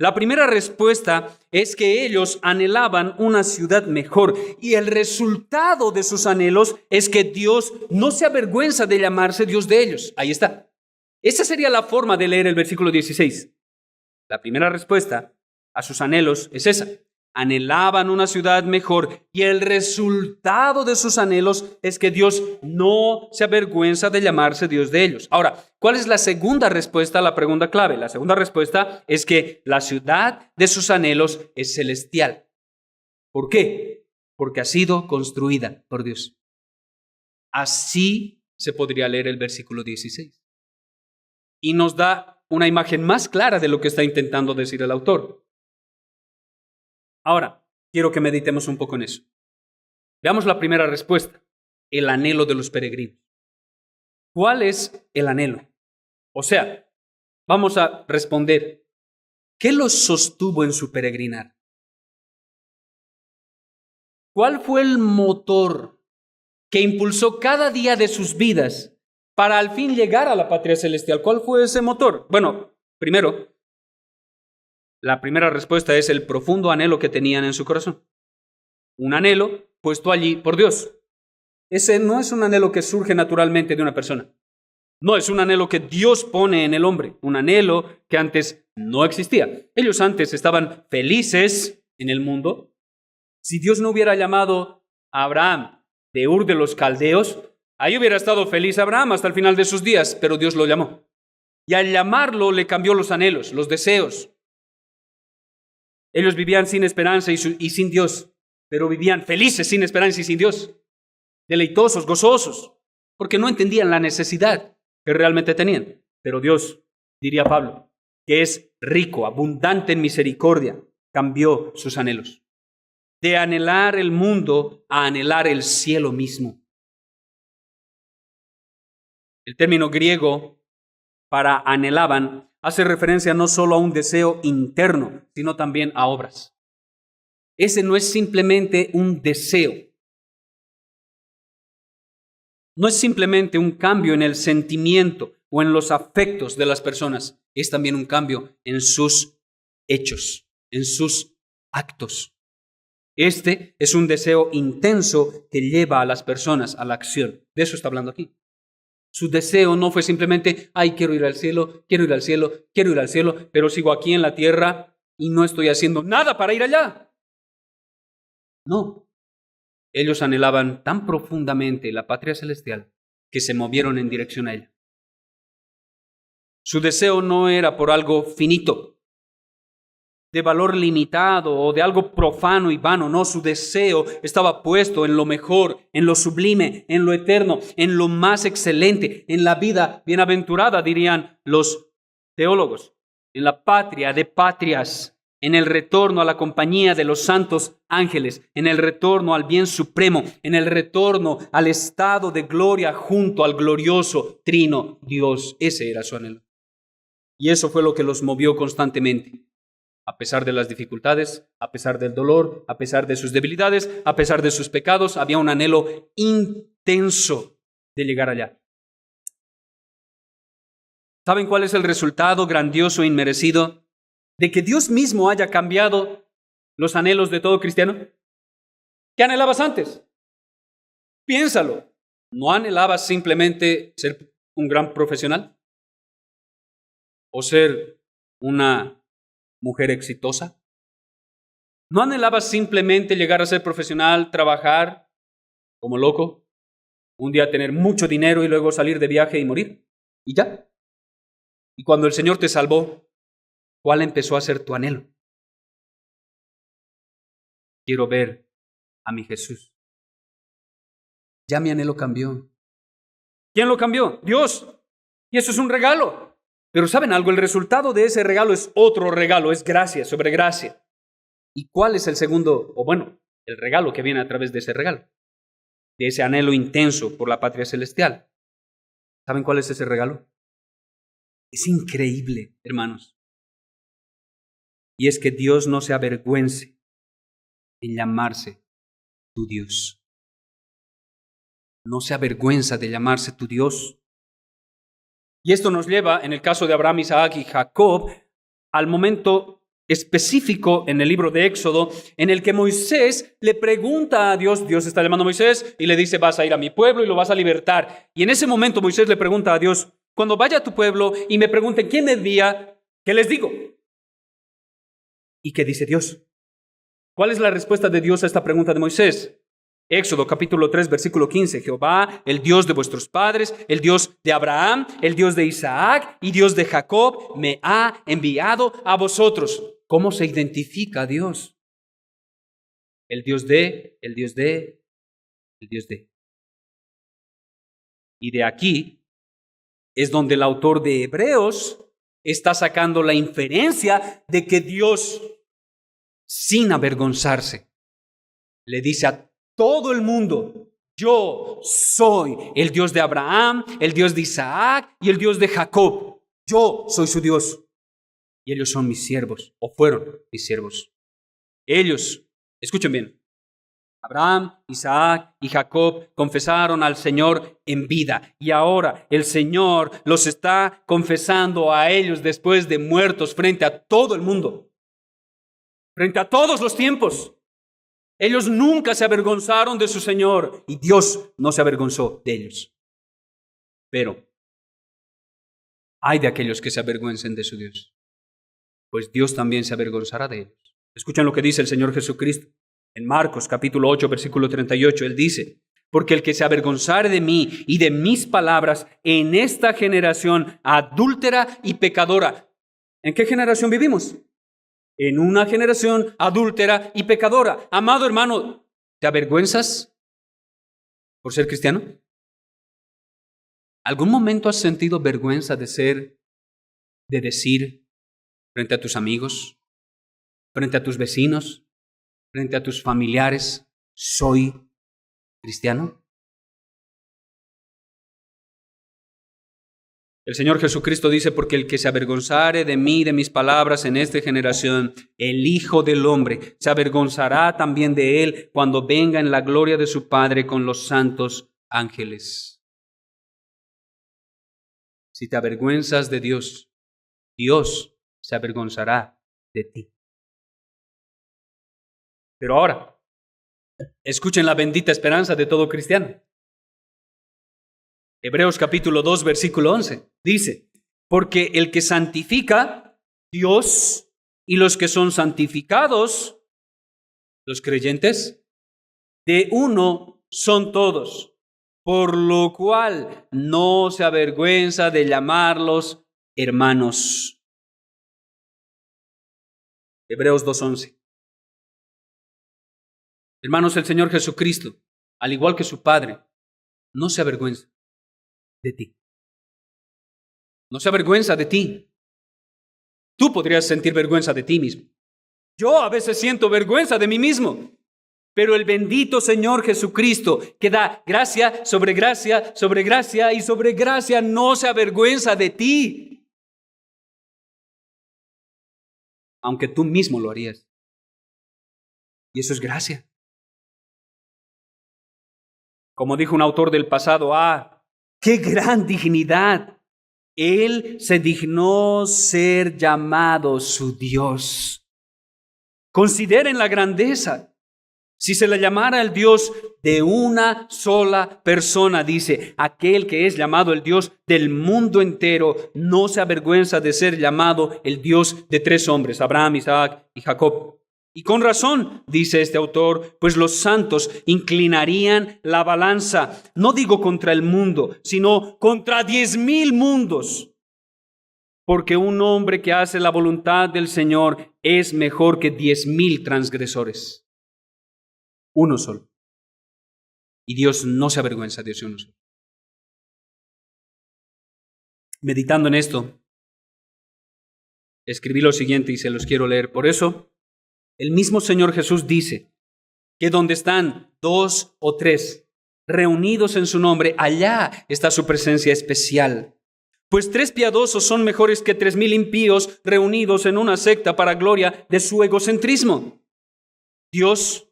La primera respuesta es que ellos anhelaban una ciudad mejor y el resultado de sus anhelos es que Dios no se avergüenza de llamarse Dios de ellos. Ahí está. Esa sería la forma de leer el versículo 16. La primera respuesta a sus anhelos es esa. Anhelaban una ciudad mejor y el resultado de sus anhelos es que Dios no se avergüenza de llamarse Dios de ellos. Ahora, ¿cuál es la segunda respuesta a la pregunta clave? La segunda respuesta es que la ciudad de sus anhelos es celestial. ¿Por qué? Porque ha sido construida por Dios. Así se podría leer el versículo 16. Y nos da una imagen más clara de lo que está intentando decir el autor. Ahora, quiero que meditemos un poco en eso. Veamos la primera respuesta, el anhelo de los peregrinos. ¿Cuál es el anhelo? O sea, vamos a responder, ¿qué los sostuvo en su peregrinar? ¿Cuál fue el motor que impulsó cada día de sus vidas para al fin llegar a la patria celestial? ¿Cuál fue ese motor? Bueno, primero, la primera respuesta es el profundo anhelo que tenían en su corazón. Un anhelo puesto allí por Dios. Ese no es un anhelo que surge naturalmente de una persona. No, es un anhelo que Dios pone en el hombre. Un anhelo que antes no existía. Ellos antes estaban felices en el mundo. Si Dios no hubiera llamado a Abraham de Ur de los Caldeos, ahí hubiera estado feliz Abraham hasta el final de sus días, pero Dios lo llamó. Y al llamarlo le cambió los anhelos, los deseos. Ellos vivían sin esperanza y sin Dios, pero vivían felices sin esperanza y sin Dios, deleitosos, gozosos, porque no entendían la necesidad que realmente tenían. Pero Dios, diría Pablo, que es rico, abundante en misericordia, cambió sus anhelos. De anhelar el mundo a anhelar el cielo mismo. El término griego para anhelaban hace referencia no solo a un deseo interno, sino también a obras. Ese no es simplemente un deseo. No es simplemente un cambio en el sentimiento o en los afectos de las personas. Es también un cambio en sus hechos, en sus actos. Este es un deseo intenso que lleva a las personas a la acción. De eso está hablando aquí. Su deseo no fue simplemente, ay, quiero ir al cielo, quiero ir al cielo, quiero ir al cielo, pero sigo aquí en la tierra y no estoy haciendo nada para ir allá. No. Ellos anhelaban tan profundamente la patria celestial que se movieron en dirección a ella. Su deseo no era por algo finito, de valor limitado o de algo profano y vano. No, su deseo estaba puesto en lo mejor, en lo sublime, en lo eterno, en lo más excelente, en la vida bienaventurada, dirían los teólogos, en la patria de patrias, en el retorno a la compañía de los santos ángeles, en el retorno al bien supremo, en el retorno al estado de gloria junto al glorioso trino Dios. Ese era su anhelo. Y eso fue lo que los movió constantemente. A pesar de las dificultades, a pesar del dolor, a pesar de sus debilidades, a pesar de sus pecados, había un anhelo intenso de llegar allá. ¿Saben cuál es el resultado grandioso e inmerecido de que Dios mismo haya cambiado los anhelos de todo cristiano? ¿Qué anhelabas antes? Piénsalo. ¿No anhelabas simplemente ser un gran profesional? ¿O ser una mujer exitosa? ¿No anhelabas simplemente llegar a ser profesional, trabajar como loco, un día tener mucho dinero y luego salir de viaje y morir? ¿Y ya? Y cuando el Señor te salvó, ¿cuál empezó a ser tu anhelo? Quiero ver a mi Jesús. Ya mi anhelo cambió. ¿Quién lo cambió? Dios. Y eso es un regalo. Pero ¿saben algo? El resultado de ese regalo es otro regalo, es gracia sobre gracia. ¿Y cuál es el segundo, o bueno, el regalo que viene a través de ese regalo? De ese anhelo intenso por la patria celestial. ¿Saben cuál es ese regalo? Es increíble, hermanos. Y es que Dios no se avergüence en llamarse tu Dios. No se avergüenza de llamarse tu Dios. Y esto nos lleva, en el caso de Abraham, Isaac y Jacob, al momento específico en el libro de Éxodo, en el que Moisés le pregunta a Dios, Dios está llamando a Moisés y le dice, vas a ir a mi pueblo y lo vas a libertar. Y en ese momento Moisés le pregunta a Dios, cuando vaya a tu pueblo y me pregunten quién me envía, ¿qué les digo? ¿Y qué dice Dios? ¿Cuál es la respuesta de Dios a esta pregunta de Moisés? Éxodo capítulo 3, versículo 15. Jehová, el Dios de vuestros padres, el Dios de Abraham, el Dios de Isaac y Dios de Jacob, me ha enviado a vosotros. ¿Cómo se identifica a Dios? El Dios de, el Dios de, el Dios de. Y de aquí es donde el autor de Hebreos está sacando la inferencia de que Dios, sin avergonzarse, le dice a todo el mundo, yo soy el Dios de Abraham, el Dios de Isaac y el Dios de Jacob. Yo soy su Dios. Y ellos son mis siervos, o fueron mis siervos. Ellos, escuchen bien, Abraham, Isaac y Jacob confesaron al Señor en vida. Y ahora el Señor los está confesando a ellos después de muertos frente a todo el mundo. Frente a todos los tiempos. Ellos nunca se avergonzaron de su Señor y Dios no se avergonzó de ellos. Pero hay de aquellos que se avergüencen de su Dios, pues Dios también se avergonzará de ellos. Escuchen lo que dice el Señor Jesucristo. En Marcos capítulo 8, versículo 38, Él dice, porque el que se avergonzare de mí y de mis palabras en esta generación adúltera y pecadora. ¿En qué generación vivimos? En una generación adúltera y pecadora. Amado hermano, ¿te avergüenzas por ser cristiano? ¿Algún momento has sentido vergüenza de decir frente a tus amigos, frente a tus vecinos, frente a tus familiares, soy cristiano? El Señor Jesucristo dice, porque el que se avergonzare de mí y de mis palabras en esta generación, el Hijo del Hombre, se avergonzará también de él cuando venga en la gloria de su Padre con los santos ángeles. Si te avergüenzas de Dios, Dios se avergonzará de ti. Pero ahora, escuchen la bendita esperanza de todo cristiano. Hebreos capítulo 2, versículo 11, dice, porque el que santifica, Dios, y los que son santificados, los creyentes, de uno son todos, por lo cual no se avergüenza de llamarlos hermanos. Hebreos 2:11. Hermanos, el Señor Jesucristo, al igual que su Padre, no se avergüenza de ti. No se avergüenza de ti. Tú podrías sentir vergüenza de ti mismo. Yo a veces siento vergüenza de mí mismo. Pero el bendito Señor Jesucristo, que da gracia sobre gracia, sobre gracia y sobre gracia, no se avergüenza de ti. Aunque tú mismo lo harías. Y eso es gracia. Como dijo un autor del pasado, ¡qué gran dignidad! Él se dignó ser llamado su Dios. Consideren la grandeza. Si se le llamara el Dios de una sola persona, dice, aquel que es llamado el Dios del mundo entero, no se avergüenza de ser llamado el Dios de tres hombres, Abraham, Isaac y Jacob. Y con razón, dice este autor, pues los santos inclinarían la balanza, no digo contra el mundo, sino contra 10,000 mundos. Porque un hombre que hace la voluntad del Señor es mejor que 10,000 transgresores. Uno solo. Y Dios no se avergüenza de uno solo. Meditando en esto, escribí lo siguiente y se los quiero leer. Por eso, el mismo Señor Jesús dice que donde están 2 o 3 reunidos en su nombre, allá está su presencia especial. Pues 3 piadosos son mejores que 3,000 impíos reunidos en una secta para gloria de su egocentrismo. Dios,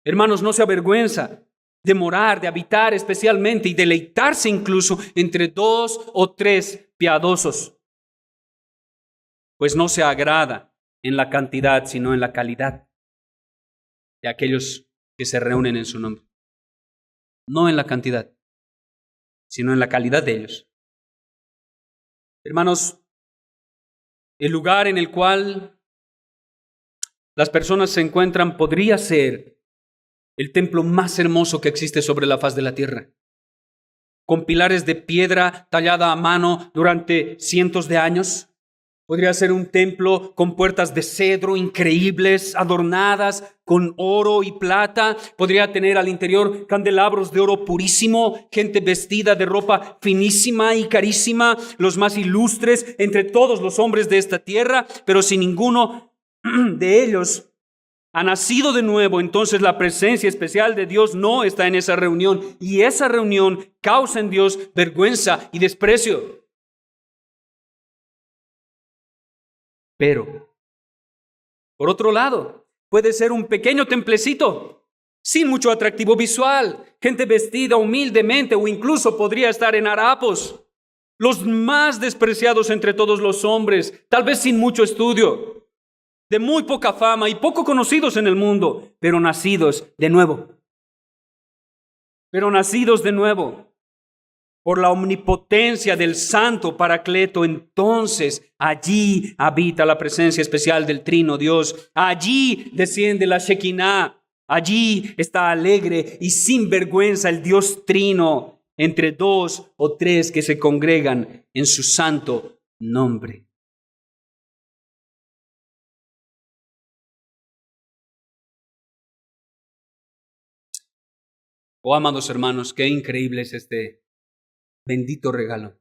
hermanos, no se avergüenza de morar, de habitar especialmente y deleitarse incluso entre 2 o 3 piadosos. Pues no se agrada en la cantidad, sino en la calidad de aquellos que se reúnen en su nombre. No en la cantidad, sino en la calidad de ellos. Hermanos, el lugar en el cual las personas se encuentran podría ser el templo más hermoso que existe sobre la faz de la tierra, con pilares de piedra tallada a mano durante cientos de años. Podría ser un templo con puertas de cedro increíbles, adornadas con oro y plata. Podría tener al interior candelabros de oro purísimo, gente vestida de ropa finísima y carísima, los más ilustres entre todos los hombres de esta tierra, pero si ninguno de ellos ha nacido de nuevo, entonces la presencia especial de Dios no está en esa reunión, y esa reunión causa en Dios vergüenza y desprecio. Pero, por otro lado, puede ser un pequeño templecito, sin mucho atractivo visual, gente vestida humildemente, o incluso podría estar en harapos, los más despreciados entre todos los hombres, tal vez sin mucho estudio, de muy poca fama y poco conocidos en el mundo, pero nacidos de nuevo. Por la omnipotencia del Santo Paracleto, entonces allí habita la presencia especial del Trino Dios. Allí desciende la Shekinah. Allí está alegre y sin vergüenza el Dios Trino entre dos o tres que se congregan en su santo nombre. Oh, amados hermanos, qué increíble es este bendito regalo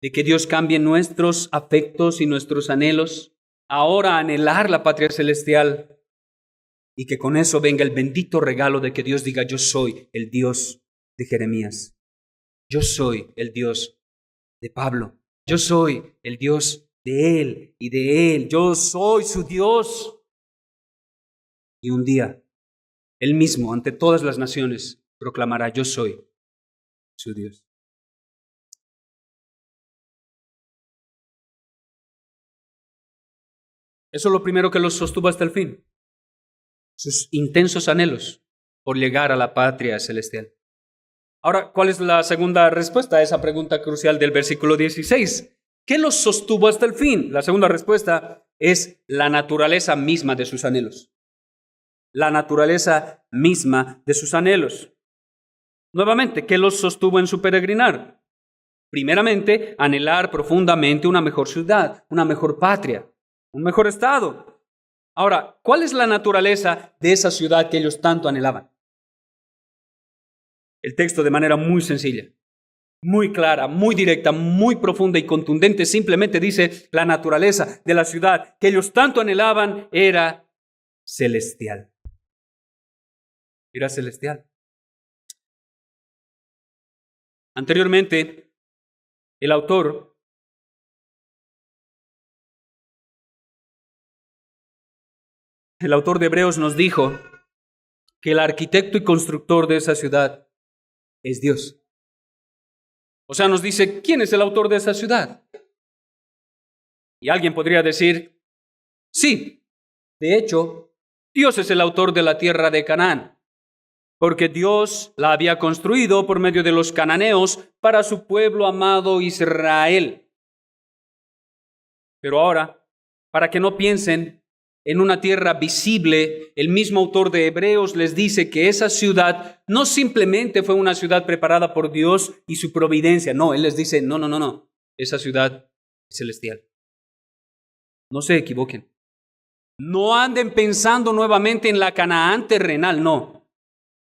de que Dios cambie nuestros afectos y nuestros anhelos, ahora a anhelar la patria celestial, y que con eso venga el bendito regalo de que Dios diga: yo soy el Dios de Jeremías, yo soy el Dios de Pablo, yo soy el Dios de él y de él, yo soy su Dios. Y un día, Él mismo, ante todas las naciones, proclamará: yo soy su Dios. Eso es lo primero que los sostuvo hasta el fin. Sus intensos anhelos por llegar a la patria celestial. Ahora, ¿cuál es la segunda respuesta a esa pregunta crucial del versículo 16? ¿Qué los sostuvo hasta el fin? La segunda respuesta es la naturaleza misma de sus anhelos. La naturaleza misma de sus anhelos. Nuevamente, ¿qué los sostuvo en su peregrinar? Primeramente, anhelar profundamente una mejor ciudad, una mejor patria, un mejor estado. Ahora, ¿cuál es la naturaleza de esa ciudad que ellos tanto anhelaban? El texto, de manera muy sencilla, muy clara, muy directa, muy profunda y contundente, simplemente dice: la naturaleza de la ciudad que ellos tanto anhelaban era celestial. Era celestial. Anteriormente, el autor de Hebreos nos dijo que el arquitecto y constructor de esa ciudad es Dios. O sea, nos dice: ¿quién es el autor de esa ciudad? Y alguien podría decir: sí, de hecho, Dios es el autor de la tierra de Canaán, porque Dios la había construido por medio de los cananeos para su pueblo amado Israel. Pero ahora, para que no piensen en una tierra visible, el mismo autor de Hebreos les dice que esa ciudad no simplemente fue una ciudad preparada por Dios y su providencia. No, él les dice: no, esa ciudad es celestial. No se equivoquen. No anden pensando nuevamente en la Canaán terrenal, no.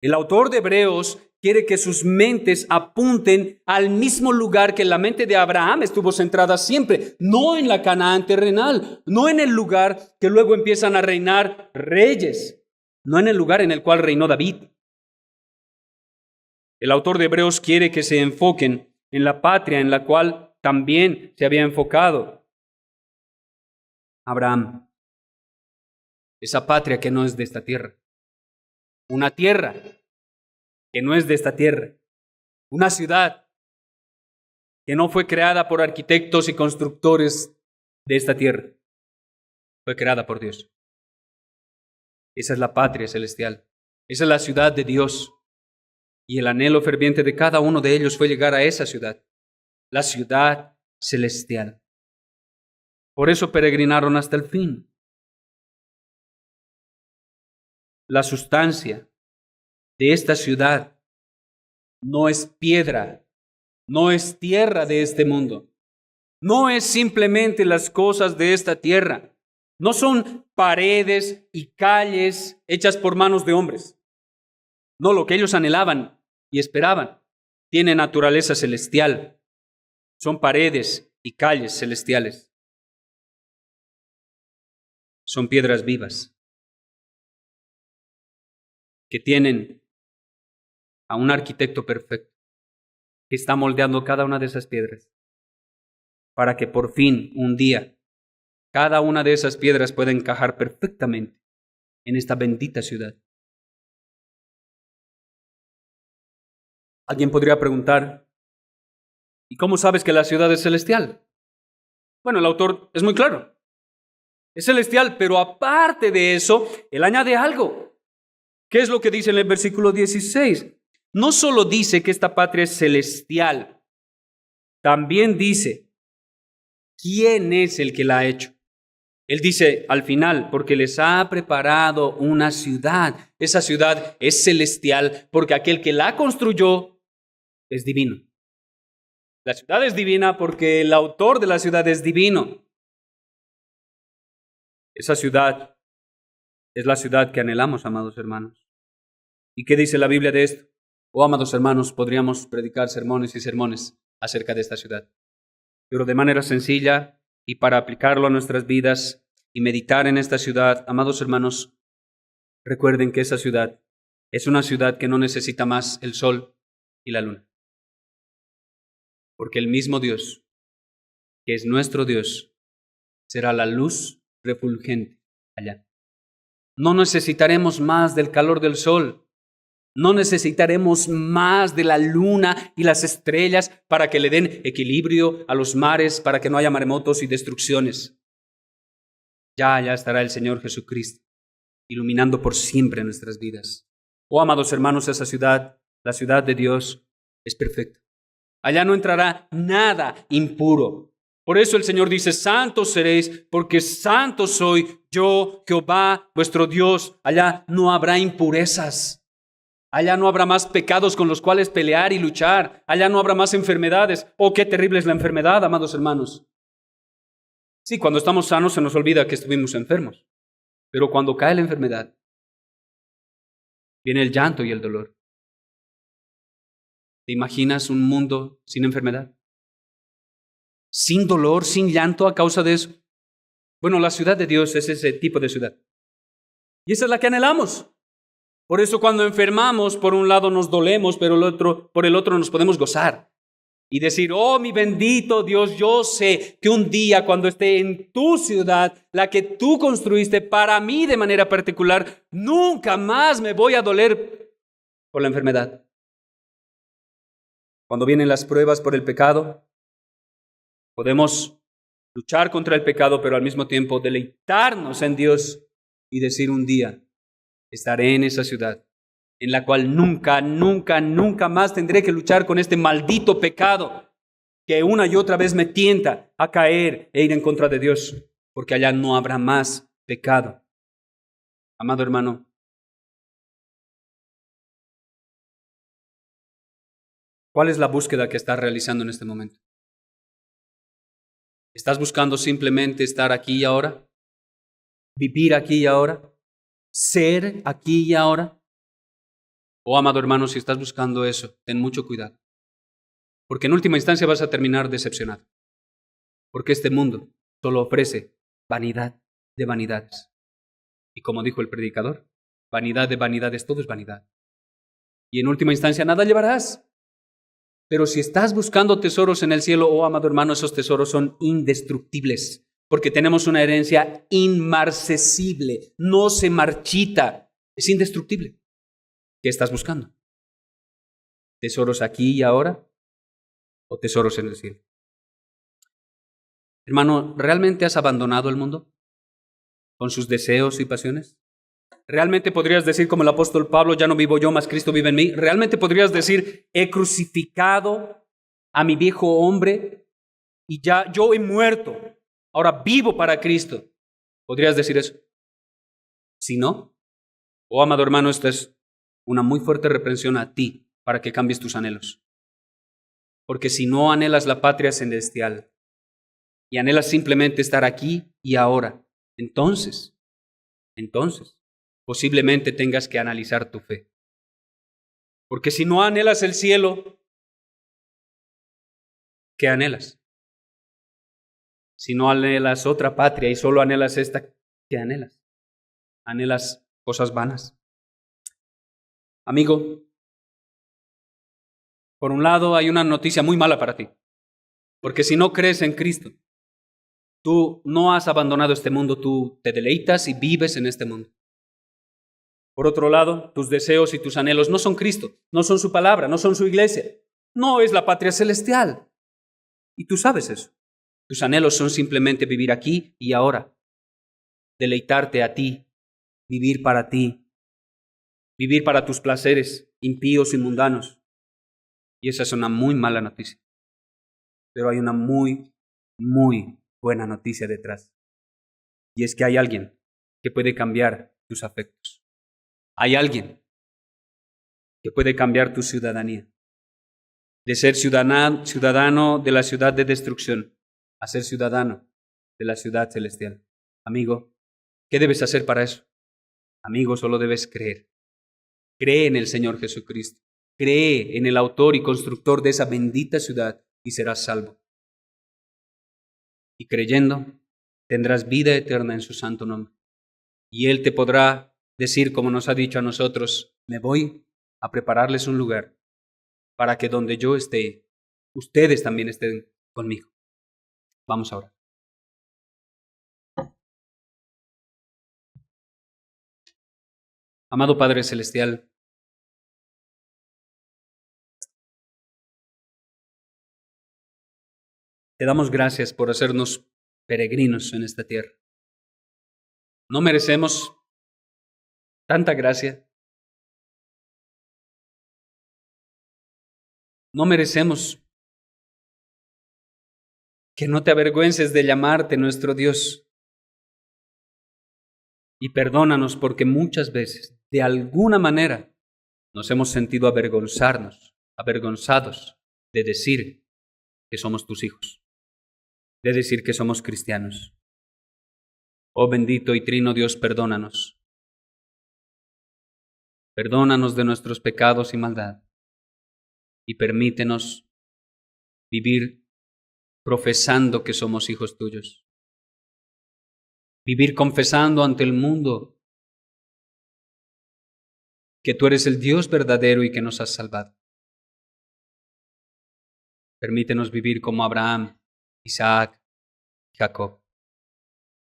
El autor de Hebreos quiere que sus mentes apunten al mismo lugar que la mente de Abraham estuvo centrada siempre, no en la Canaán terrenal, no en el lugar que luego empiezan a reinar reyes, no en el lugar en el cual reinó David. El autor de Hebreos quiere que se enfoquen en la patria en la cual también se había enfocado Abraham. Esa patria que no es de esta tierra. Una tierra que no es de esta tierra. Una ciudad que no fue creada por arquitectos y constructores de esta tierra. fue creada por Dios. Esa es la patria celestial. Esa es la ciudad de Dios. Y el anhelo ferviente de cada uno de ellos fue llegar a esa ciudad, la ciudad celestial. Por eso peregrinaron hasta el fin. La sustancia de esta ciudad no es piedra, no es tierra de este mundo, no es simplemente las cosas de esta tierra, no son paredes y calles hechas por manos de hombres. No, lo que ellos anhelaban y esperaban tiene naturaleza celestial. Son paredes y calles celestiales. Son piedras vivas que tienen a un arquitecto perfecto que está moldeando cada una de esas piedras para que por fin, un día, cada una de esas piedras pueda encajar perfectamente en esta bendita ciudad. Alguien podría preguntar, ¿y cómo sabes que la ciudad es celestial? Bueno, el autor es muy claro. Es celestial, pero aparte de eso, él añade algo. ¿Qué es lo que dice en el versículo 16? No solo dice que esta patria es celestial, también dice, ¿quién es el que la ha hecho? Él dice al final, porque les ha preparado una ciudad. Esa ciudad es celestial porque aquel que la construyó es divino. La ciudad es divina porque el autor de la ciudad es divino. Esa ciudad es la ciudad que anhelamos, amados hermanos. ¿Y qué dice la Biblia de esto? Oh, amados hermanos, podríamos predicar sermones y sermones acerca de esta ciudad. Pero de manera sencilla y para aplicarlo a nuestras vidas y meditar en esta ciudad, amados hermanos, recuerden que esa ciudad es una ciudad que no necesita más el sol y la luna. Porque el mismo Dios, que es nuestro Dios, será la luz refulgente allá. No necesitaremos más del calor del sol. No necesitaremos más de la luna y las estrellas para que le den equilibrio a los mares, para que no haya maremotos y destrucciones. Ya estará el Señor Jesucristo, iluminando por siempre nuestras vidas. Oh, amados hermanos, esa ciudad, la ciudad de Dios, es perfecta. Allá no entrará nada impuro. Por eso el Señor dice, santos seréis, porque santo soy yo, Jehová, vuestro Dios. Allá no habrá impurezas. Allá no habrá más pecados con los cuales pelear y luchar. Allá no habrá más enfermedades. Oh, qué terrible es la enfermedad, amados hermanos. Sí, cuando estamos sanos se nos olvida que estuvimos enfermos. Pero cuando cae la enfermedad, viene el llanto y el dolor. ¿Te imaginas un mundo sin enfermedad? Sin dolor, sin llanto a causa de eso. Bueno, la ciudad de Dios es ese tipo de ciudad. Y esa es la que anhelamos. Por eso cuando enfermamos, por un lado nos dolemos, pero por el otro nos podemos gozar. Y decir, oh, mi bendito Dios, yo sé que un día cuando esté en tu ciudad, la que tú construiste para mí de manera particular, nunca más me voy a doler por la enfermedad. Cuando vienen las pruebas por el pecado, podemos luchar contra el pecado, pero al mismo tiempo deleitarnos en Dios y decir un día, estaré en esa ciudad en la cual nunca, nunca, nunca más tendré que luchar con este maldito pecado que una y otra vez me tienta a caer e ir en contra de Dios, porque allá no habrá más pecado. Amado hermano, ¿cuál es la búsqueda que estás realizando en este momento? ¿Estás buscando simplemente estar aquí y ahora? ¿Vivir aquí y ahora? ¿Ser aquí y ahora? Oh, amado hermano, si estás buscando eso, ten mucho cuidado. Porque en última instancia vas a terminar decepcionado. Porque este mundo solo ofrece vanidad de vanidades. Y como dijo el predicador, vanidad de vanidades, todo es vanidad. Y en última instancia nada llevarás. Pero si estás buscando tesoros en el cielo, oh amado hermano, esos tesoros son indestructibles. Porque tenemos una herencia inmarcesible, no se marchita, es indestructible. ¿Qué estás buscando? ¿Tesoros aquí y ahora o tesoros en el cielo? Hermano, ¿realmente has abandonado el mundo? con sus deseos y pasiones? ¿Realmente podrías decir como el apóstol Pablo, ya no vivo yo, mas Cristo vive en mí? ¿Realmente podrías decir, he crucificado a mi viejo hombre y ya yo he muerto, ahora vivo para Cristo? ¿Podrías decir eso? Si no, oh amado hermano, esta es una muy fuerte reprensión a ti para que cambies tus anhelos. Porque si no anhelas la patria celestial y anhelas simplemente estar aquí y ahora, entonces, posiblemente tengas que analizar tu fe. Porque si no anhelas el cielo, ¿qué anhelas? Si no anhelas otra patria y solo anhelas esta, ¿qué anhelas? Anhelas cosas vanas. Amigo, por un lado hay una noticia muy mala para ti. Porque si no crees en Cristo, tú no has abandonado este mundo, tú te deleitas y vives en este mundo. Por otro lado, tus deseos y tus anhelos no son Cristo, no son su palabra, no son su iglesia, no es la patria celestial. Y tú sabes eso. Tus anhelos son simplemente vivir aquí y ahora, deleitarte a ti, vivir para tus placeres impíos y mundanos. Y esa es una muy mala noticia. Pero hay una muy, muy buena noticia detrás. Y es que hay alguien que puede cambiar tus afectos. Hay alguien que puede cambiar tu ciudadanía. De ser ciudadano de la ciudad de destrucción a ser ciudadano de la ciudad celestial. Amigo, ¿qué debes hacer para eso? Amigo, solo debes creer. Cree en el Señor Jesucristo. Cree en el autor y constructor de esa bendita ciudad y serás salvo. Y creyendo, tendrás vida eterna en su santo nombre. Y Él te podrá decir, como nos ha dicho a nosotros, me voy a prepararles un lugar para que donde yo esté, ustedes también estén conmigo. Vamos ahora. Amado Padre Celestial, te damos gracias por hacernos peregrinos en esta tierra. No merecemos tanta gracia. No merecemos que no te avergüences de llamarte nuestro Dios. Y perdónanos porque muchas veces, de alguna manera, nos hemos sentido avergonzados de decir que somos tus hijos, de decir que somos cristianos. Oh bendito y trino Dios, perdónanos. Perdónanos de nuestros pecados y maldad y permítenos vivir profesando que somos hijos tuyos. Vivir confesando ante el mundo que tú eres el Dios verdadero y que nos has salvado. Permítenos vivir como Abraham, Isaac y Jacob.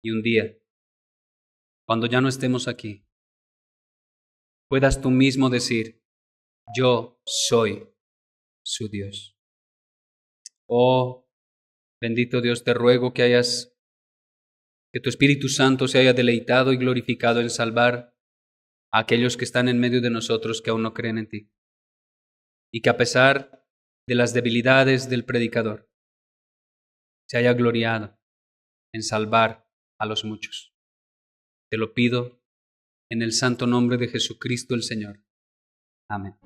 Y un día, cuando ya no estemos aquí, puedas tú mismo decir, yo soy su Dios. Oh, bendito Dios, te ruego que tu Espíritu Santo se haya deleitado y glorificado en salvar a aquellos que están en medio de nosotros que aún no creen en ti. Y que a pesar de las debilidades del predicador, se haya gloriado en salvar a los muchos. Te lo pido en el santo nombre de Jesucristo el Señor. Amén.